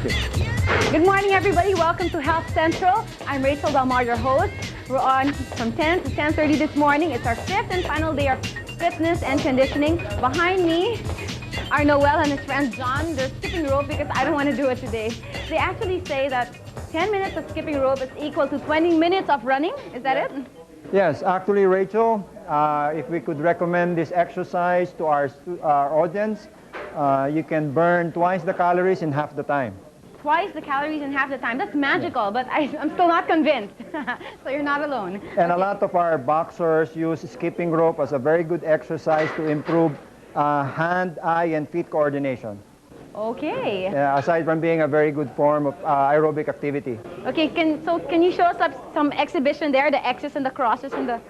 Good morning, everybody. Welcome to Health Central. I'm Rachel Delmar, your host. We're on from 10 to 10:30 this morning. It's our fifth and final day of fitness and conditioning. Behind me are Noel and his friend John. They're skipping rope because I don't want to do it today. They actually say that 10 minutes of skipping rope is equal to 20 minutes of running. Is that it? Yes, actually, Rachel, if we could recommend this exercise to our audience, you can burn twice the calories in half the time. Twice the calories in half the time. That's magical, but I'm still not convinced. So you're not alone. And a lot of our boxers use skipping rope as a very good exercise to improve hand, eye, and feet coordination. Okay. Aside from being a very good form of aerobic activity. Okay, can you show us some exhibition there, the X's and the crosses and the...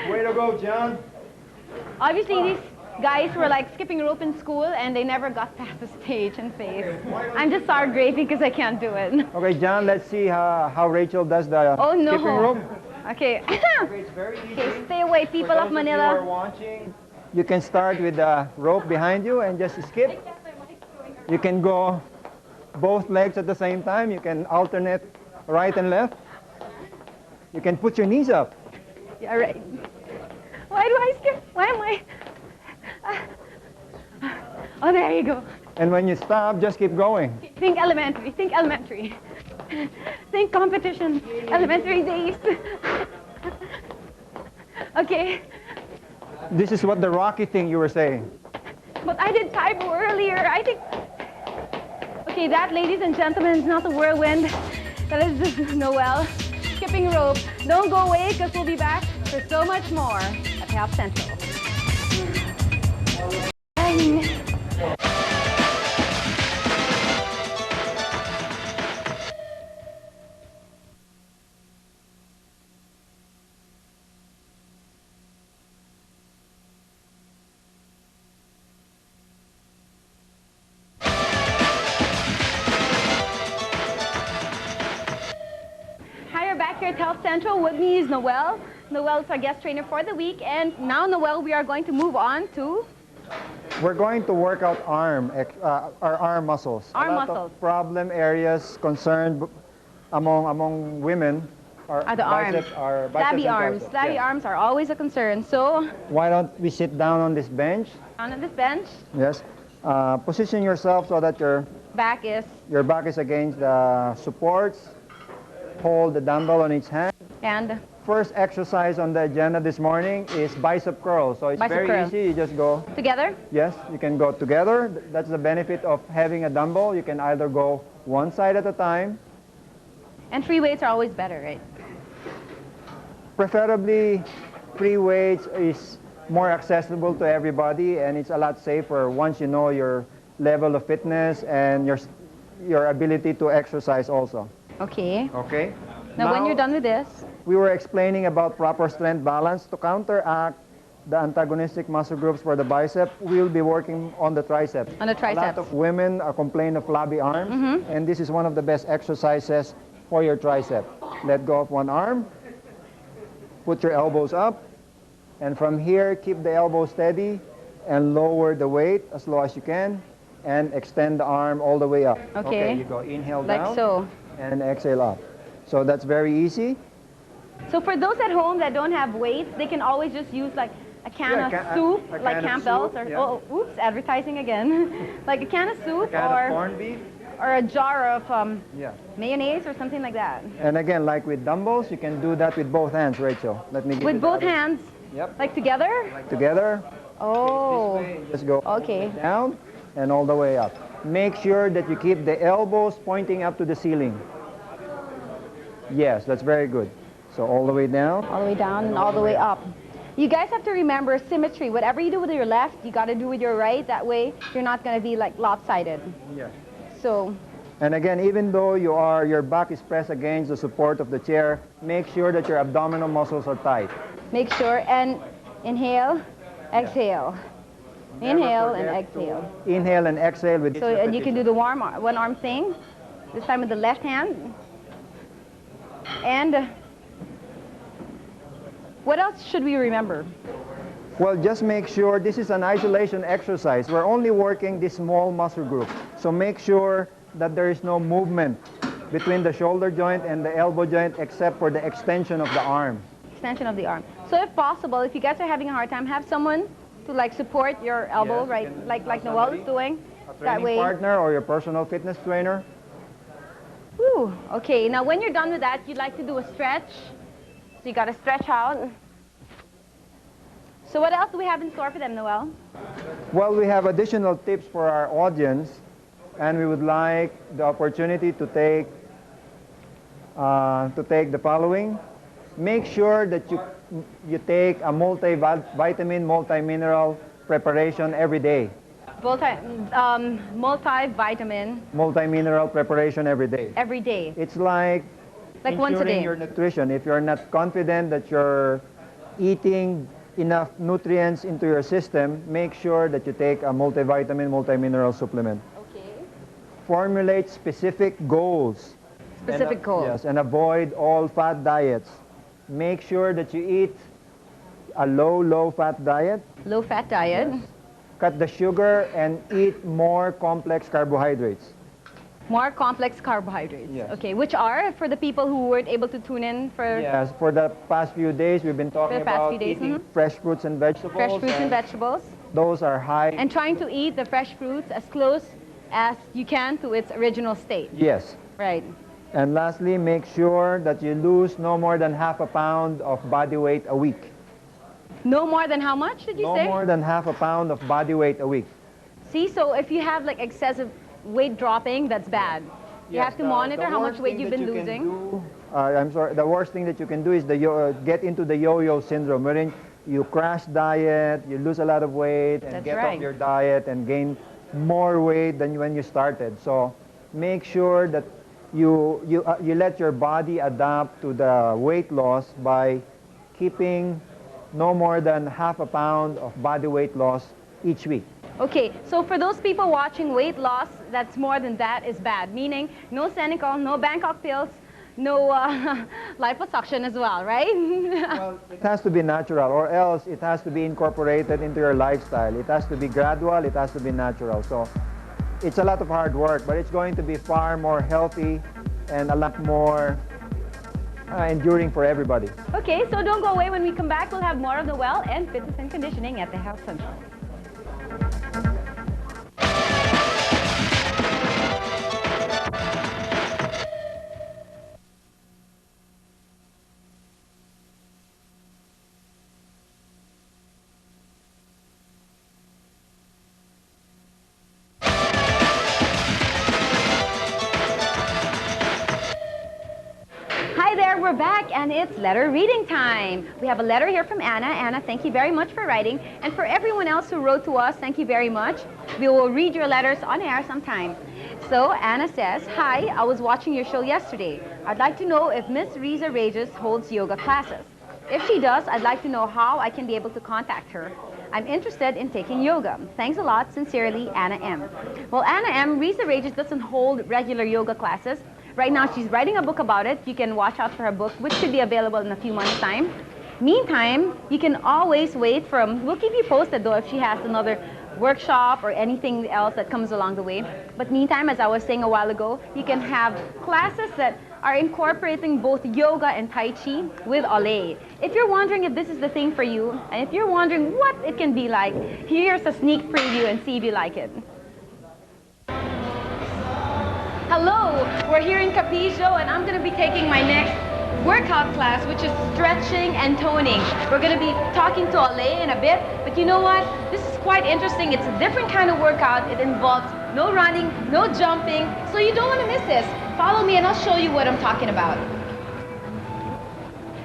Way to go, John. Obviously, these guys were like skipping rope in school and they never got past the stage and phase. I'm just sour gravy because I can't do it. Okay, John, let's see how Rachel does the skipping rope. Okay. Okay, it's very easy. Okay, stay away, people of Manila. If you are watching, you can start with the rope behind you and just skip. You can go both legs at the same time. You can alternate right and left. You can put your knees up. Yeah, right. Why do I skip? Why am I... Oh, there you go. And when you stop, just keep going. Think elementary, think elementary. Think competition, elementary days. Okay. This is what the Rocky thing you were saying. But I did typo earlier. I think... Okay, that, ladies and gentlemen, is not the whirlwind. That is just Noel skipping rope. Don't go away because we'll be back for so much more at Health Central. Here at Health Central with me is Noel. Noel is our guest trainer for the week, and now, Noel, we are going to move on to... We're going to work out our arm muscles. Arm a lot muscles. Of problem areas concerned among women are the arms. Flabby arms. Flabby arms are always a concern. So why don't we sit down on this bench? On this bench. Yes. Position yourself so that your back is against the supports. Hold the dumbbell on each hand. And first exercise on the agenda this morning is bicep curl. So it's very easy. You just go together. Yes, you can go together. That's the benefit of having a dumbbell. You can either go one side at a time. And free weights are always better, right? Preferably, free weights is more accessible to everybody, and it's a lot safer once you know your level of fitness and your ability to exercise also. Okay. Okay. Now, when you're done with this, we were explaining about proper strength balance to counteract the antagonistic muscle groups for the bicep. We'll be working on the triceps. On the triceps. A lot of women complain of flabby arms, and this is one of the best exercises for your tricep. Let go of one arm, put your elbows up, and from here, keep the elbow steady and lower the weight as low as you can, and extend the arm all the way up. Okay. You go inhale like down. So. And exhale up. So that's very easy. So for those at home that don't have weights, they can always just use like a can of soup, like Campbell's, or oh, oops, advertising again. Like a can of soup, or corned beef, or a jar of mayonnaise or something like that. And again, like with dumbbells, you can do that with both hands, Rachel. Let me give with both hands. Yep. Like together. Like together. Oh. This way. Just go. Okay. Down and all the way up. Make sure that you keep the elbows pointing up to the ceiling. Yes, that's very good. So all the way down. All the way down and all the way up. You guys have to remember symmetry. Whatever you do with your left, you got to do with your right. That way, you're not going to be like lopsided. Yeah. So. And again, even though your back is pressed against the support of the chair, make sure that your abdominal muscles are tight. Make sure, and inhale, exhale. Inhale and exhale. Inhale and exhale with. So and you can do the one arm thing, this time with the left hand. And what else should we remember? Well, just make sure this is an isolation exercise. We're only working this small muscle group. So make sure that there is no movement between the shoulder joint and the elbow joint except for the extension of the arm. Extension of the arm. So if possible, if you guys are having a hard time, have someone to like support your elbow, Yes, right? Like Noel is doing. A That training way. partner or your personal fitness trainer. Whew. Okay, now when you're done with that, you'd like to do a stretch. So you got to stretch out. So what else do we have in store for them, Noel? Well, we have additional tips for our audience, and we would like the opportunity to take the following. Make sure that you take a multivitamin, multimineral preparation every day. Multivitamin. Multimineral preparation every day. Every day. It's like Once a day. ensuring your nutrition. If you're not confident that you're eating enough nutrients into your system, make sure that you take a multivitamin, multimineral supplement. Okay. Formulate specific goals. Specific goals. Yes, and avoid all fat diets. Make sure that you eat a low fat diet. Low fat diet. Yes. Cut the sugar and eat more complex carbohydrates. More complex carbohydrates. Yes. Okay, which are for the people who weren't able to tune in for Yes, for the past few days we've been talking For the past about few days, eating fresh fruits and vegetables. fresh fruits and vegetables. Those are high. And trying to eat the fresh fruits as close as you can to its original state. Yes. Right. And lastly, make sure that you lose no more than half a pound of body weight a week. No more than how much did you No say? more than half a pound of body weight a week. See, so if you have like excessive weight dropping, that's bad. You Yes, have to the monitor how much worst weight thing you've that been you can losing. do, I'm sorry, the worst thing that you can do is get into the yo-yo syndrome, wherein you crash diet, you lose a lot of weight, and That's get right. off your diet and gain more weight than when you started. So make sure that you let your body adapt to the weight loss by keeping no more than half a pound of body weight loss each week. Okay, so for those people watching, weight loss that's more than that is bad, meaning no Senecal, no Bangkok pills, no liposuction as well, right? Well, it has to be natural, or else it has to be incorporated into your lifestyle. It has to be gradual, it has to be natural. So it's a lot of hard work, but it's going to be far more healthy and a lot more enduring for everybody. Okay, so don't go away. When we come back, we'll have more of Noel and fitness and conditioning at the Health Central. Hi there, we're back and it's letter reading time. We have a letter here from Anna. Anna, thank you very much for writing. And for everyone else who wrote to us, thank you very much. We will read your letters on air sometime. So Anna says, hi, I was watching your show yesterday. I'd like to know if Miss Riza Regis holds yoga classes. If she does, I'd like to know how I can be able to contact her. I'm interested in taking yoga. Thanks a lot. Sincerely, Anna M. Well, Anna M, Riza Regis doesn't hold regular yoga classes. Right now, she's writing a book about it. You can watch out for her book, which should be available in a few months' time. Meantime, you can always wait for, we'll keep you posted though if she has another workshop or anything else that comes along the way. But meantime, as I was saying a while ago, you can have classes that are incorporating both yoga and Tai Chi with Olay. If you're wondering if this is the thing for you, and if you're wondering what it can be like, here's a sneak preview and see if you like it. Hello, we're here in Capezio and I'm going to be taking my next workout class, which is stretching and toning. We're going to be talking to Olay in a bit, but you know what? This is quite interesting. It's a different kind of workout. It involves no running, no jumping, so you don't want to miss this. Follow me and I'll show you what I'm talking about.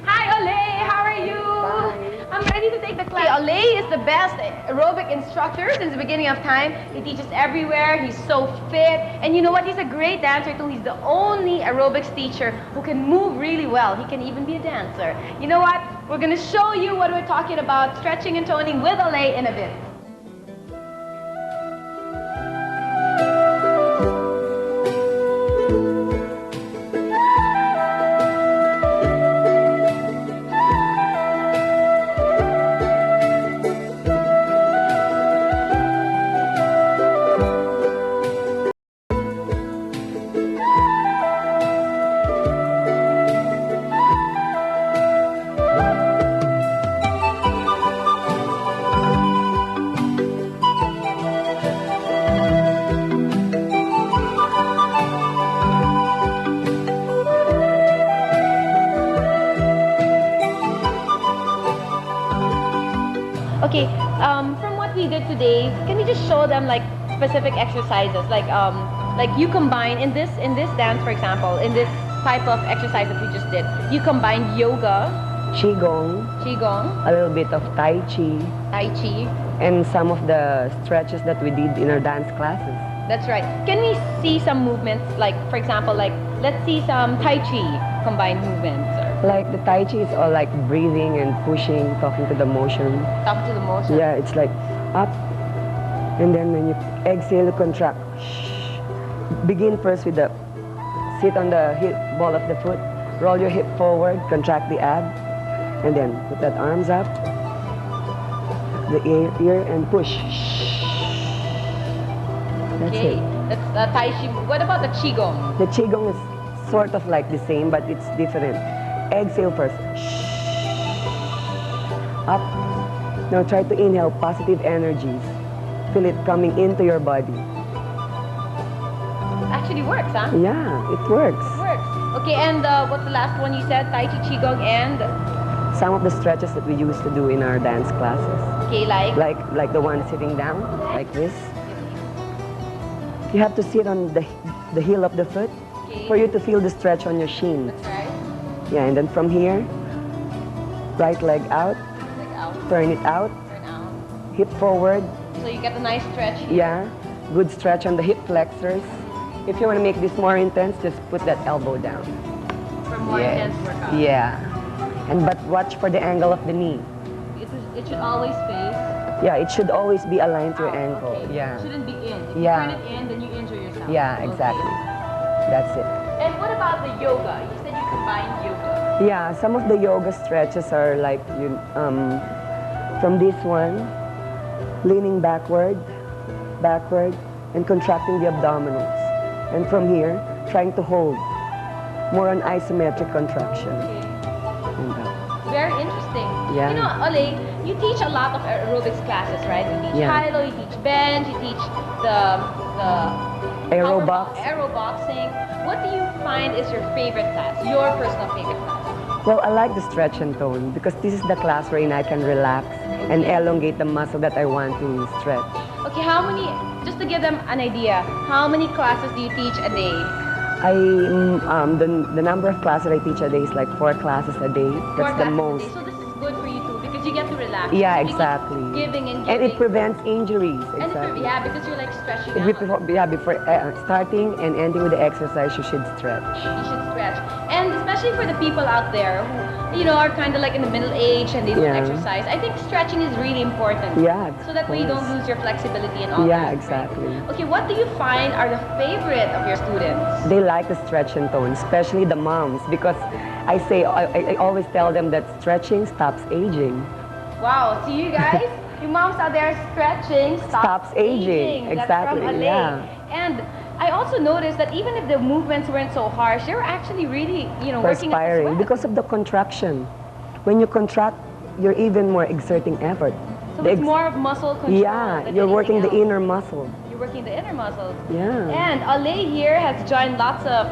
Hi Olay, how are you? Bye. I'm ready to take the class. Olay is the best aerobic instructor since the beginning of time. He teaches everywhere. He's so fit. And you know what? He's a great dancer too. He's the only aerobics teacher who can move really well. He can even be a dancer. You know what? We're going to show you what we're talking about, stretching and toning with Olay in a bit. we did today, can we just show them like specific exercises? Like you combine in this dance, for example, in this type of exercise that we just did, you combined yoga, Qigong, a little bit of Tai Chi, and some of the stretches that we did in our dance classes. That's right. Can we see some movements, like, for example, like, let's see some Tai Chi combined movements? Like the Tai Chi is all like breathing and pushing, talking to the motion. Talk to the motion. Yeah, it's like up, and then when you exhale, contract. Begin first with the sit on the hip ball of the foot, roll your hip forward, contract the ab, and then put that arms up, the ear and push. That's Okay, it. that's Tai Chi. What about the Qigong? The Qigong is sort of like the same, but it's different. Exhale first. Up. Now try to inhale positive energies. Feel it coming into your body. It actually works, huh? Yeah, it works. It works. Okay, and what's the last one you said? Tai Chi, Qigong, and? Some of the stretches that we used to do in our dance classes. Okay, Like the one sitting down, like this. You have to sit on the heel of the foot for you to feel the stretch on your shin. That's right. Yeah, and then from here, right leg out, turn it out, hip forward. So you get a nice stretch here. Yeah, good stretch on the hip flexors. If you want to make this more intense, just put that elbow down. For more intense workout. Yeah, but watch for the angle of the knee. It should always face. Yeah, it should always be aligned to your ankle. Okay. Yeah. It shouldn't be in. If Yeah. you turn it in, then you injure yourself. Yeah, exactly. That's it. And what about the yoga? You said you combined yoga. Yeah, some of the yoga stretches are like from this one, leaning backward, and contracting the abdominals. And from here, trying to hold, more on isometric contraction. Okay. Very interesting. Yeah. You know, Ole, you teach a lot of aerobics classes, right? You teach Yeah. high-low, you teach bench, you teach the aeroboxing. What do you find is your favorite class? Your personal favorite class? Well, I like the stretch and tone because this is the class wherein I can relax and elongate the muscle that I want to stretch. Okay, how many, just to give them an idea, how many classes do you teach a day? The number of classes I teach a day is like 4 classes a day. That's the most. So this is good for you too because you get to relax. Yeah, You keep exactly. Giving and giving. And it prevents injuries. And Exactly. yeah, because you're like stretching out. Before starting and ending with the exercise, you should stretch. You should stretch. And especially for the people out there who, you know, are kind of like in the middle age and they don't Yeah. exercise, I think stretching is really important. Yeah. So that way you don't lose your flexibility and all Yeah, that. exactly. Right? Okay, what do you find are the favorite of your students? They like the stretch and tone, especially the moms, because I always tell them that stretching stops aging. Wow, see you guys? You moms out there, stretching stops aging. That's Exactly, from Alay. yeah. And I also noticed that even if the movements weren't so harsh, they were actually really, you know, working up as Perspiring well. because of the contraction. When you contract, you're even more exerting effort. So it's more of muscle control. Yeah, than you're working the anything else. inner muscle. You're working the inner muscles. Yeah. And Ale here has joined lots of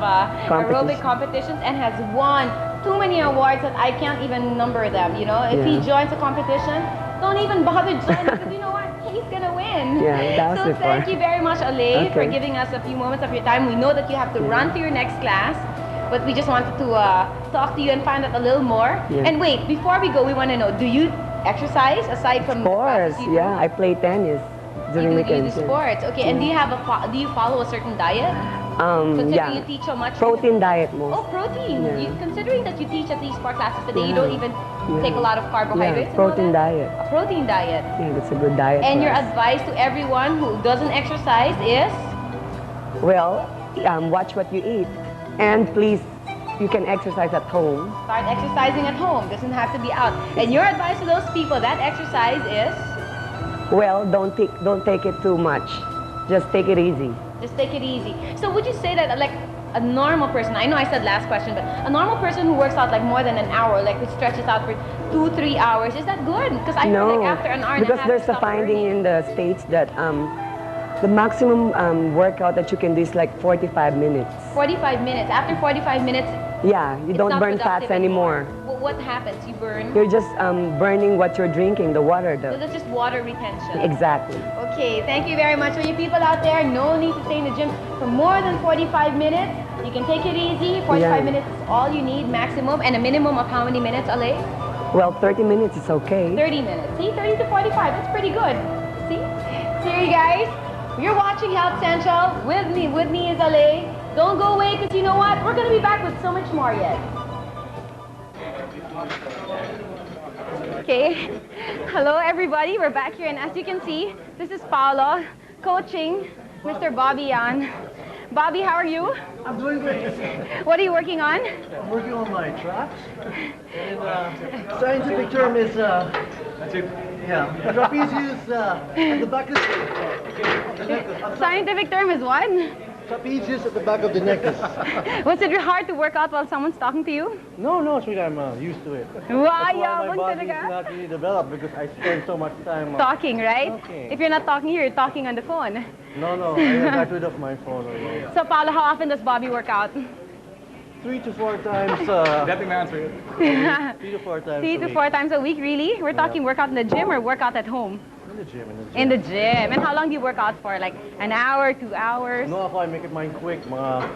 aerobic competitions and has won too many awards that I can't even number them, you know. If he Yeah. joins a competition, don't even bother joining because you know what? He's gonna win. Yeah, that was so before. thank you very much, Ale, for Okay. giving us a few moments of your time. We know that you have to run to your next class, but we just wanted to talk to you and find out a little more. Yeah. And wait, before we go, we want to know, do you exercise aside from Of the course, classes you do? yeah. I play tennis during You do weekends. yeah. sports, okay. And do you follow a certain diet? Considering Yeah. you teach so much. Protein diet most. Oh, protein. Yeah. Considering that you teach at least 4 classes a day, you Yeah. don't even Yeah. take a lot of carbohydrates. Yeah, and all protein that? diet. A protein diet. Yeah, that's a good diet. And for your us. advice to everyone who doesn't exercise is? Well, watch what you eat. And please, you can exercise at home. Start exercising at home. Doesn't have to be out. And your advice to those people that exercise is? Well, don't take it too much. Just take it easy. Just take it easy. So would you say that like a normal person, I know I said last question, but a normal person who works out like more than an hour, like who stretches out for 2-3 hours, is that good? Because I No, heard like after an hour and a because half, there's you a stop finding burning. in the States that the maximum workout that you can do is like 45 minutes. 45 minutes. After 45 minutes, Yeah, you It's don't not burn productive fats anymore. What happens? You burn? You're just burning what you're drinking, the water. So that's just water retention. Exactly. Okay, thank you very much. For you people out there, no need to stay in the gym for more than 45 minutes. You can take it easy. 45 minutes is all you need maximum, and a minimum of how many minutes, Ale? Well, 30 minutes is okay. 30 minutes. See, 30 to 45. That's pretty good. See? See you guys. You're watching Health Central. With me is Ale. Don't go away, because you know what? We're going to be back with so much more yet. Okay. Hello, everybody. We're back here, and as you can see, this is Paolo coaching Mr. Bobby Yan. Bobby, how are you? I'm doing great. What are you working on? I'm working on my traps. And scientific term is trapezius at the back of the neck. Scientific term is what? Trapezius at the back of the neck. Was it hard to work out while someone's talking to you? No, sweetie, I'm used to it. Wow, That's why yeah, my body is not really developed because I spend so much time talking, right? Talking. If you're not talking here, you're talking on the phone. No, I got rid of my phone already. So, Paolo, how often does Bobby work out? 3 to 4 times. Getting the answer. 3 to 4 times. 3 a to week. 4 times a week, really? We're talking workout in the gym or workout at home? In the gym. In the gym. And how long do you work out for? Like an hour, 2 hours? No, ako I make it mine quick, mga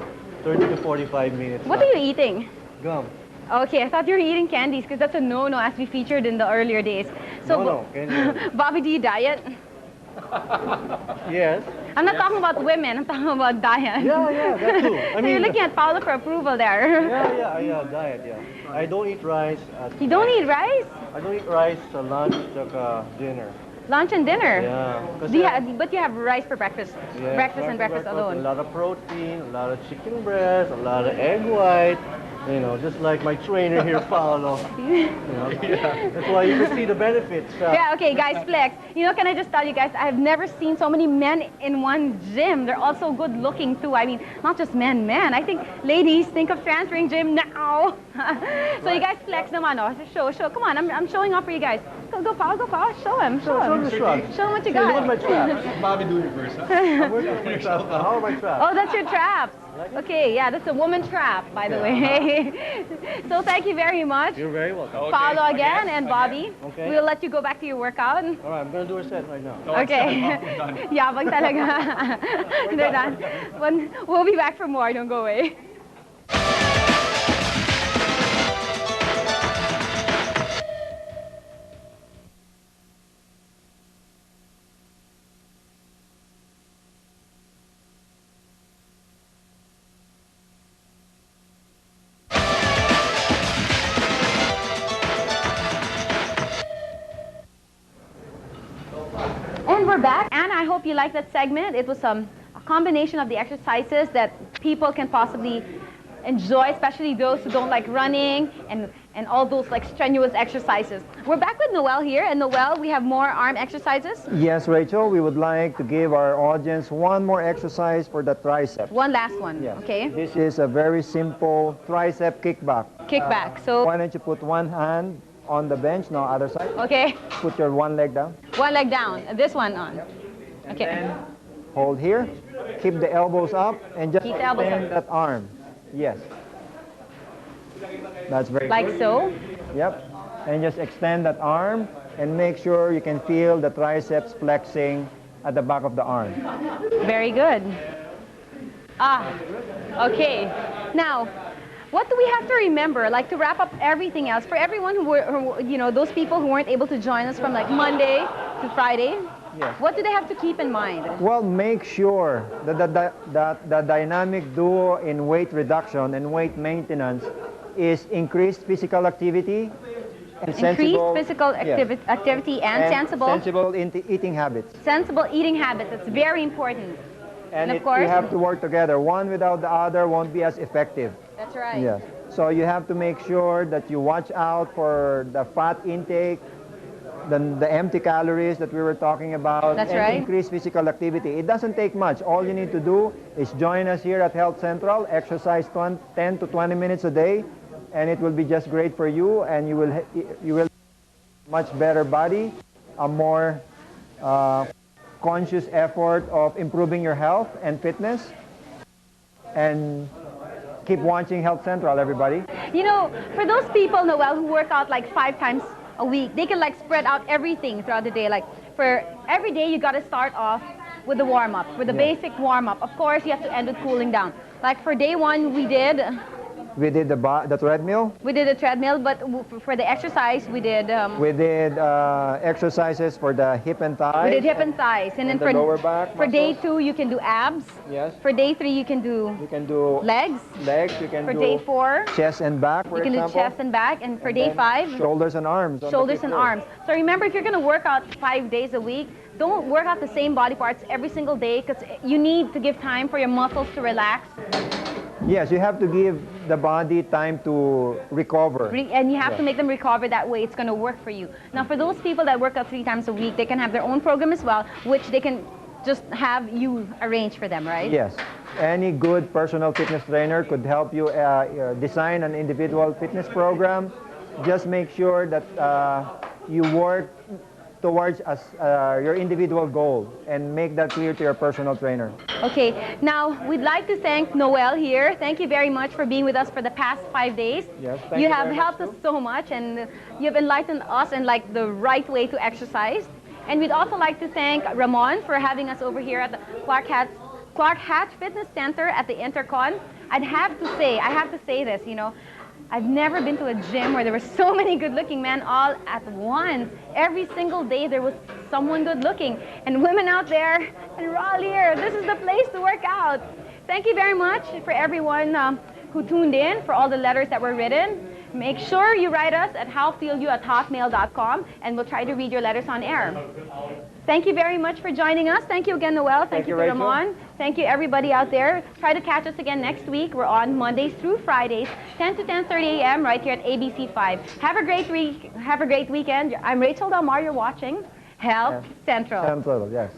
30 to 45 minutes. What are you eating? Gum. Okay, I thought you were eating candies because that's a no-no as we featured in the earlier days. So, No, candy. Bobby, do you diet? Yes. I'm not talking about women, I'm talking about diet. Yeah, that too. I So mean, you're looking at Paolo for approval there. Yeah, diet, yeah. I don't eat rice at You don't eat rice? I don't eat rice sa lunch at dinner. Lunch and dinner? Yeah. But you have rice for breakfast. Yeah, breakfast and breakfast A alone. lot of protein, a lot of chicken breast, a lot of egg white. You know, just like my trainer here, Paolo. You know, that's why you can see the benefits. Yeah, okay, guys, flex. You know, can I just tell you guys, I've never seen so many men in one gym. They're all so good looking too. I mean, not just men. I think ladies think of transferring gym now. So you guys flex naman, oh. Show. Come on, I'm showing off for you guys. Go, Paolo. Show him. Show the shrug. Show him what you See, look got. at my traps. Bobby, do it first, huh? I'm working on my traps now. How are my traps? Oh, that's your traps. Okay, yeah, that's a woman trap, by the way. So thank you very much. You're very welcome. Okay. Paolo again and Bobby. Okay. We'll let you go back to your workout. All right, I'm going to do a set right now. Okay. Yabang talaga. They're done. We'll be back for more. Don't go away. And we're back, and I hope you liked that segment. It was a combination of the exercises that people can possibly enjoy, especially those who don't like running and all those like strenuous exercises. We're back with Noel here, and Noel, we have more arm exercises. Yes, Rachel, we would like to give our audience one more exercise for the tricep. One last one, Yes. okay? This is a very simple tricep kickback. Kickback, so, Why don't you put one hand on the bench, no, other side. okay, Put your one leg down. one leg down, this one on. And Okay. then hold here. Keep the elbows up and just Keep the elbows extend up. that arm. Yes. That's very Like good. so. Yep. And just extend that arm and make sure you can feel the triceps flexing at the back of the arm. Very good. Okay. Now, what do we have to remember, like to wrap up everything else, for everyone who those people who weren't able to join us from like Monday to Friday? Yes. What do they have to keep in mind? Well, make sure that the dynamic duo in weight reduction and weight maintenance is increased physical activity and Increased sensible, physical yes, activity and sensible eating habits. sensible eating habits. That's very important. And of course- you have to work together. One without the other won't be as effective. That's right. Yes. So you have to make sure that you watch out for the fat intake, the empty calories that we were talking about, That's and right. increase physical activity. It doesn't take much. All you need to do is join us here at Health Central, exercise 10 to 20 minutes a day, and it will be just great for you, and you will much better body, a more conscious effort of improving your health and fitness, and keep watching Health Central, everybody. You know, for those people, Noel, who work out like 5 times a week, they can like spread out everything throughout the day. Like for every day, you got to start off with the warm-up, with the basic warm-up. Of course, you have to end with cooling down. Like for day 1, we did the treadmill. We did a treadmill, but for the exercise, we did We did exercises for the hip and thigh. we did hip and thighs, and then the lower back for day muscles. 2, you can do abs. Yes. For day 3, you can do You can do legs. legs. You can For do day 4, chest and back, for you can example. do chest and back, and for day then 5, shoulders and arms. on the shoulders fifth and day. arms. So remember, if you're going to work out 5 days a week, don't work out the same body parts every single day, because you need to give time for your muscles to relax. Yes, you have to give the body time to recover. And you have to make them recover. That way it's going to work for you. Now, for those people that work out 3 times a week, they can have their own program as well, which they can just have you arrange for them, right? Yes. Any good personal fitness trainer could help you design an individual fitness program. Just make sure that you work towards your individual goal and make that clear to your personal trainer. Okay, now we'd like to thank Noel here. Thank you very much for being with us for the past 5 days. Yes, thank you you have very helped much us so much, and you've enlightened us in like the right way to exercise. And we'd also like to thank Ramon for having us over here at the Clark Hatch Fitness Center at the Intercon. I have to say this, you know, I've never been to a gym where there were so many good-looking men all at once. Every single day there was someone good-looking. And women out there, and we're all here. This is the place to work out. Thank you very much for everyone who tuned in, for all the letters that were written. Make sure you write us at howfeelyou@hotmail.com, and we'll try to read your letters on air. Thank you very much for joining us. Thank you again, Noel. Thank you to Rachel. Ramon. Thank you, everybody out there. Try to catch us again next week. We're on Mondays through Fridays, 10 to 10:30 a.m. right here at ABC5. Have a great week. Have a great weekend. I'm Rachel Del Mar. You're watching Health Central. Central, yes.